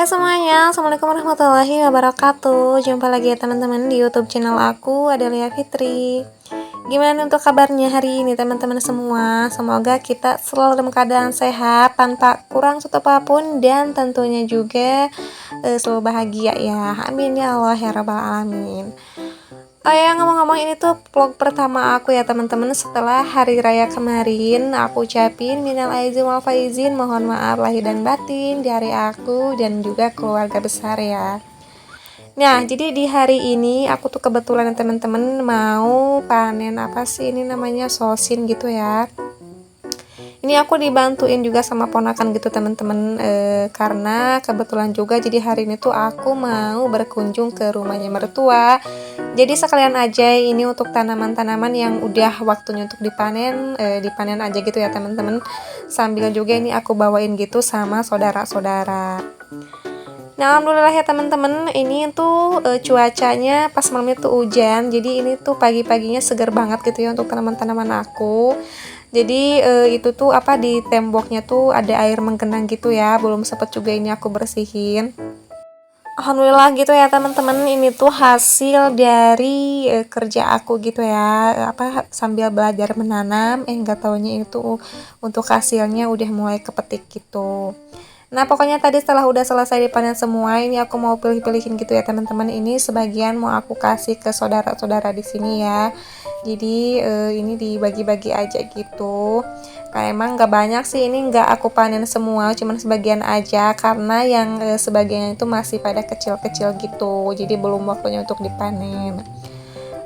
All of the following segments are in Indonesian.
Hai semuanya, Assalamualaikum warahmatullahi wabarakatuh. Jumpa lagi ya teman-teman di YouTube channel aku, Adelia Fitri. Gimana nih untuk kabarnya hari ini teman-teman semua? Semoga kita selalu dalam keadaan sehat, tanpa kurang suatu apapun, dan tentunya juga selalu bahagia ya. Amin ya Allah ya rabbal alamin. Oh ya, ngomong-ngomong, ini tuh vlog pertama aku ya teman-teman. Setelah hari raya kemarin, aku ucapin minal aizin wal faizin, mohon maaf lahir dan batin di hari aku dan juga keluarga besar ya. Nah, jadi di hari ini aku tuh kebetulan ya teman-teman mau panen apa sih ini namanya, sosin gitu ya. Ini aku dibantuin juga sama ponakan gitu teman-teman, karena kebetulan juga jadi hari ini tuh aku mau berkunjung ke rumahnya mertua. Jadi sekalian aja ini untuk tanaman-tanaman yang udah waktunya untuk dipanen, dipanen aja gitu ya teman-teman. Sambil juga ini aku bawain gitu sama saudara-saudara. Nah, alhamdulillah ya teman-teman, ini tuh cuacanya pas malam itu hujan. Jadi ini tuh pagi-paginya segar banget gitu ya untuk tanaman-tanaman aku. Jadi itu tuh apa, di temboknya tuh ada air menggenang gitu ya. Belum sempet juga ini aku bersihin. Alhamdulillah gitu ya teman-teman, ini tuh hasil dari kerja aku gitu ya, apa sambil belajar menanam, nggak taunya itu untuk hasilnya udah mulai kepetik gitu. Nah pokoknya tadi setelah udah selesai dipanen semua, ini aku mau pilih-pilihin gitu ya teman-teman. Ini sebagian mau aku kasih ke saudara-saudara di sini ya. Jadi ini dibagi-bagi aja gitu. Nah, emang gak banyak sih, ini gak aku panen semua, cuman sebagian aja karena yang sebagian itu masih pada kecil-kecil gitu. Jadi belum waktunya untuk dipanen.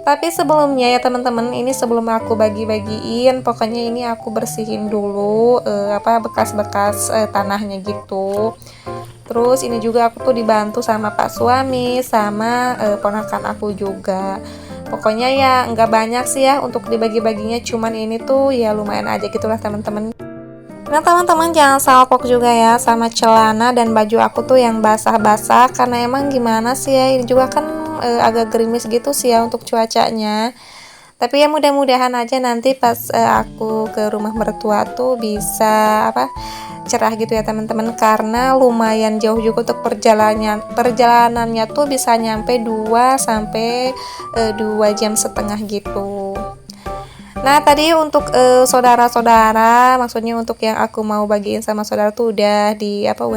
Tapi sebelumnya ya teman-teman, ini sebelum aku bagi-bagiin, pokoknya ini aku bersihin dulu apa bekas-bekas tanahnya gitu. Terus ini juga aku tuh dibantu sama Pak suami sama ponakan aku juga. Pokoknya ya nggak banyak sih ya untuk dibagi-baginya, cuman ini tuh ya lumayan aja gitulah teman-teman. Nah teman-teman jangan salpok juga ya sama celana dan baju aku tuh yang basah-basah, karena emang gimana sih ya, ini juga kan agak gerimis gitu sih ya untuk cuacanya. Tapi ya mudah-mudahan aja nanti pas aku ke rumah mertua tuh bisa apa cerah gitu ya teman-teman, karena lumayan jauh juga untuk perjalanannya tuh bisa nyampe 2 sampai 2 jam setengah gitu. Nah tadi untuk saudara-saudara, maksudnya untuk yang aku mau bagiin sama saudara tuh udah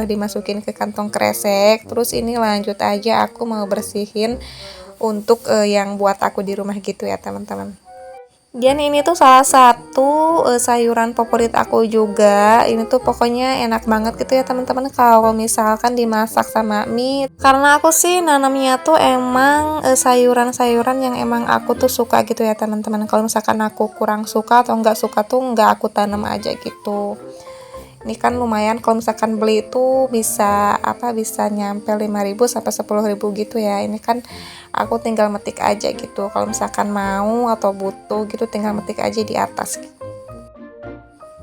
dimasukin ke kantong kresek. Terus ini lanjut aja aku mau bersihin untuk yang buat aku di rumah gitu ya teman-teman. Dan ini tuh salah satu sayuran favorit aku juga. Ini tuh pokoknya enak banget gitu ya teman-teman kalau misalkan dimasak sama mie. Karena aku sih nanamnya tuh emang sayuran-sayuran yang emang aku tuh suka gitu ya teman-teman. Kalau misalkan aku kurang suka atau nggak suka tuh nggak aku tanam aja gitu. Ini kan lumayan kalau misalkan beli itu bisa nyampe 5.000 sampai 10.000 gitu ya. Ini kan aku tinggal metik aja gitu. Kalau misalkan mau atau butuh gitu tinggal metik aja di atas.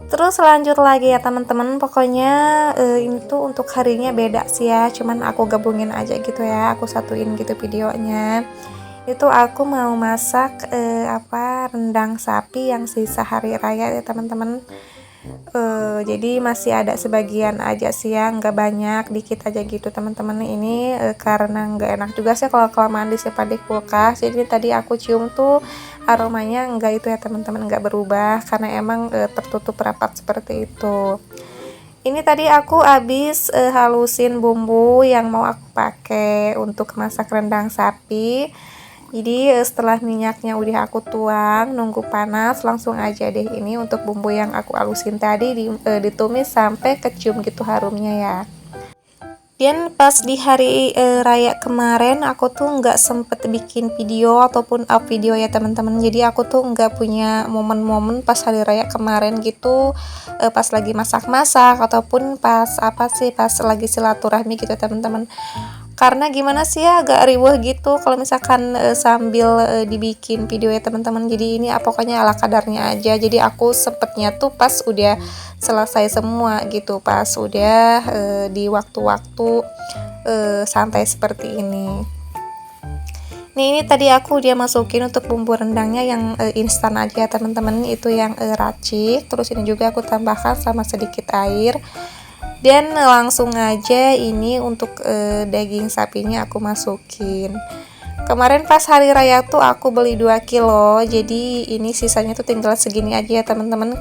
Terus lanjut lagi ya teman-teman. Pokoknya ini tuh untuk harinya beda sih ya. Cuman aku gabungin aja gitu ya. Aku satuin gitu videonya. Itu aku mau masak rendang sapi yang sisa hari raya ya teman-teman. Jadi masih ada sebagian aja sih ya, nggak banyak, dikit aja gitu teman-teman. Ini karena nggak enak juga sih kalau kelamaan disimpan di kulkas. Jadi tadi aku cium tuh aromanya nggak itu ya teman-teman, nggak berubah karena emang tertutup rapat seperti itu. Ini tadi aku habis halusin bumbu yang mau aku pakai untuk masak rendang sapi. Jadi setelah minyaknya udah aku tuang, nunggu panas, langsung aja deh ini untuk bumbu yang aku halusin tadi ditumis sampai kecium gitu harumnya ya. Dan pas di hari raya kemarin aku tuh nggak sempet bikin video ataupun up video ya teman-teman. Jadi aku tuh nggak punya momen-momen pas hari raya kemarin gitu, pas lagi masak-masak ataupun pas pas lagi silaturahmi gitu teman-teman. Karena gimana sih ya, agak riweh gitu kalau misalkan sambil dibikin video ya teman-teman. Jadi ini pokoknya ala kadarnya aja. Jadi aku sempetnya tuh pas udah selesai semua gitu, pas udah di waktu-waktu santai seperti ini. Nih ini tadi aku udah masukin untuk bumbu rendangnya yang instan aja teman-teman, itu yang racik. Terus ini juga aku tambahkan sama sedikit air. Dan langsung aja ini untuk daging sapinya aku masukin. Kemarin pas hari raya tuh aku beli 2 kilo, jadi ini sisanya tuh tinggal segini aja ya teman-teman.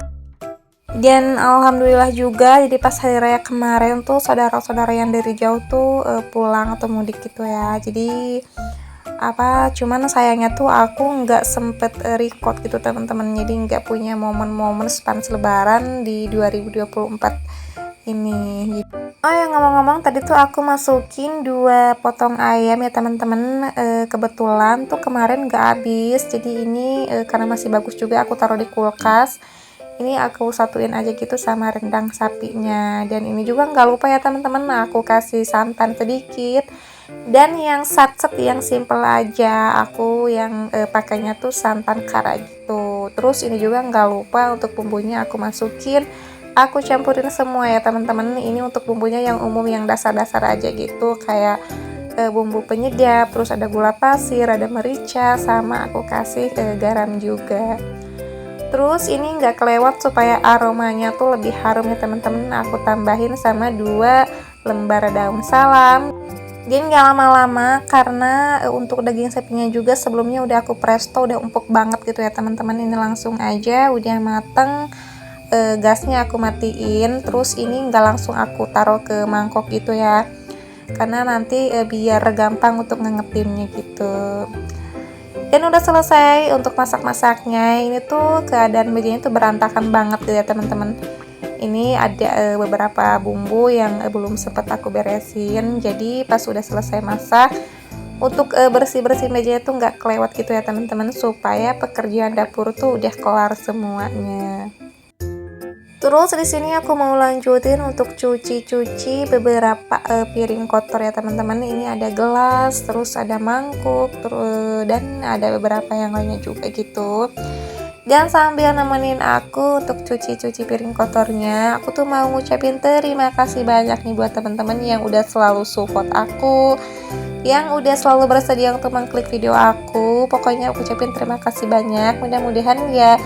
Dan alhamdulillah juga, jadi pas hari raya kemarin tuh saudara-saudara yang dari jauh tuh pulang atau mudik gitu ya. Jadi cuman sayangnya tuh aku nggak sempet record gitu teman-teman, jadi nggak punya momen-momen pas lebaran di 2024 ini gitu. Oh ya, ngomong-ngomong tadi tuh aku masukin 2 potong ayam ya teman-teman. Kebetulan tuh kemarin nggak habis, jadi ini karena masih bagus juga aku taruh di kulkas. Ini aku satuin aja gitu sama rendang sapinya. Dan ini juga nggak lupa ya teman-teman, aku kasih santan sedikit. Dan yang satset yang simple aja, aku yang pakainya tuh santan kara gitu. Terus ini juga nggak lupa untuk bumbunya aku masukin, aku campurin semua ya teman-teman. Ini untuk bumbunya yang umum, yang dasar-dasar aja gitu, kayak bumbu penyedap, terus ada gula pasir, ada merica, sama aku kasih garam juga. Terus ini nggak kelewat supaya aromanya tuh lebih harum ya teman-teman, aku tambahin sama 2 lembar daun salam. Jadi nggak lama-lama karena untuk daging sapinya juga sebelumnya udah aku presto, udah empuk banget gitu ya teman-teman. Ini langsung aja udah mateng, gasnya aku matiin. Terus ini nggak langsung aku taruh ke mangkok gitu ya, karena nanti biar gampang untuk ngengetinnya gitu. Dan udah selesai untuk masak-masaknya. Ini tuh keadaan mejanya tuh berantakan banget gitu ya teman-teman. Ini ada beberapa bumbu yang belum sempat aku beresin, jadi pas udah selesai masak, untuk bersih-bersih meja itu nggak kelewat gitu ya teman-teman, supaya pekerjaan dapur tuh udah kelar semuanya. Terus di sini aku mau lanjutin untuk cuci-cuci beberapa piring kotor ya teman-teman. Ini ada gelas, terus ada mangkuk, dan ada beberapa yang lainnya juga gitu. Dan sambil nemenin aku untuk cuci-cuci piring kotornya, aku tuh mau ngucapin terima kasih banyak nih buat teman-teman yang udah selalu support aku, yang udah selalu bersedia untuk mengklik video aku. Pokoknya aku ucapin terima kasih banyak. Mudah-mudahan ya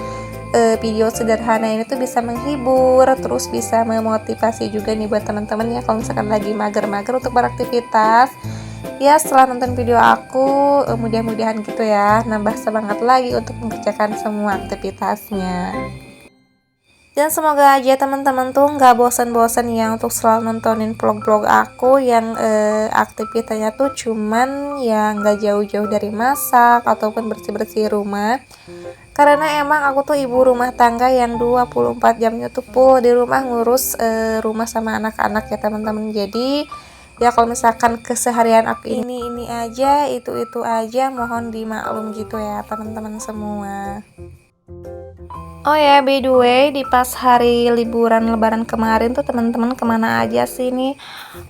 video sederhana ini tuh bisa menghibur, terus bisa memotivasi juga nih buat teman-teman ya, kalau misalkan lagi mager-mager untuk beraktivitas. Ya setelah nonton video aku, mudah-mudahan gitu ya, nambah semangat lagi untuk mengerjakan semua aktivitasnya. Dan semoga aja teman-teman tuh nggak bosan-bosan ya untuk selalu nontonin vlog-vlog aku yang aktivitasnya tuh cuman ya nggak jauh-jauh dari masak ataupun bersih-bersih rumah. Karena emang aku tuh ibu rumah tangga yang 24 jamnya tuh full di rumah, ngurus rumah sama anak-anak ya teman-teman. Jadi ya kalau misalkan keseharian aku ini aja, itu aja, mohon dimaklum gitu ya teman-teman semua. Oh ya, by the way, di pas hari liburan lebaran kemarin tuh teman-teman kemana aja sih nih?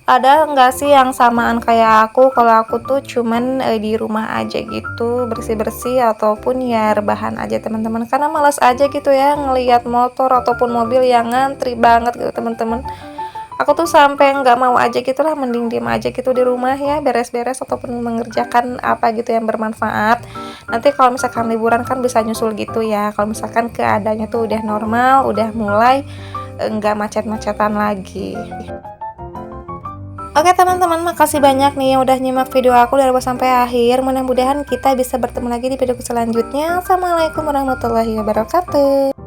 Ada nggak sih yang samaan kayak aku? Kalau aku tuh cuman di rumah aja gitu, bersih-bersih ataupun ya rebahan aja teman-teman. Karena malas aja gitu ya ngelihat motor ataupun mobil yang ngantri banget gitu teman-teman. Aku tuh sampai nggak mau aja gitu lah, mending diem aja gitu di rumah ya, beres-beres ataupun mengerjakan apa gitu yang bermanfaat. Nanti kalau misalkan liburan kan bisa nyusul gitu ya, kalau misalkan keadaannya tuh udah normal, udah mulai nggak macet-macetan lagi. Oke teman-teman, makasih banyak nih yang udah nyimak video aku dari awal sampai akhir. Mudah-mudahan kita bisa bertemu lagi di video selanjutnya. Assalamualaikum warahmatullahi wabarakatuh.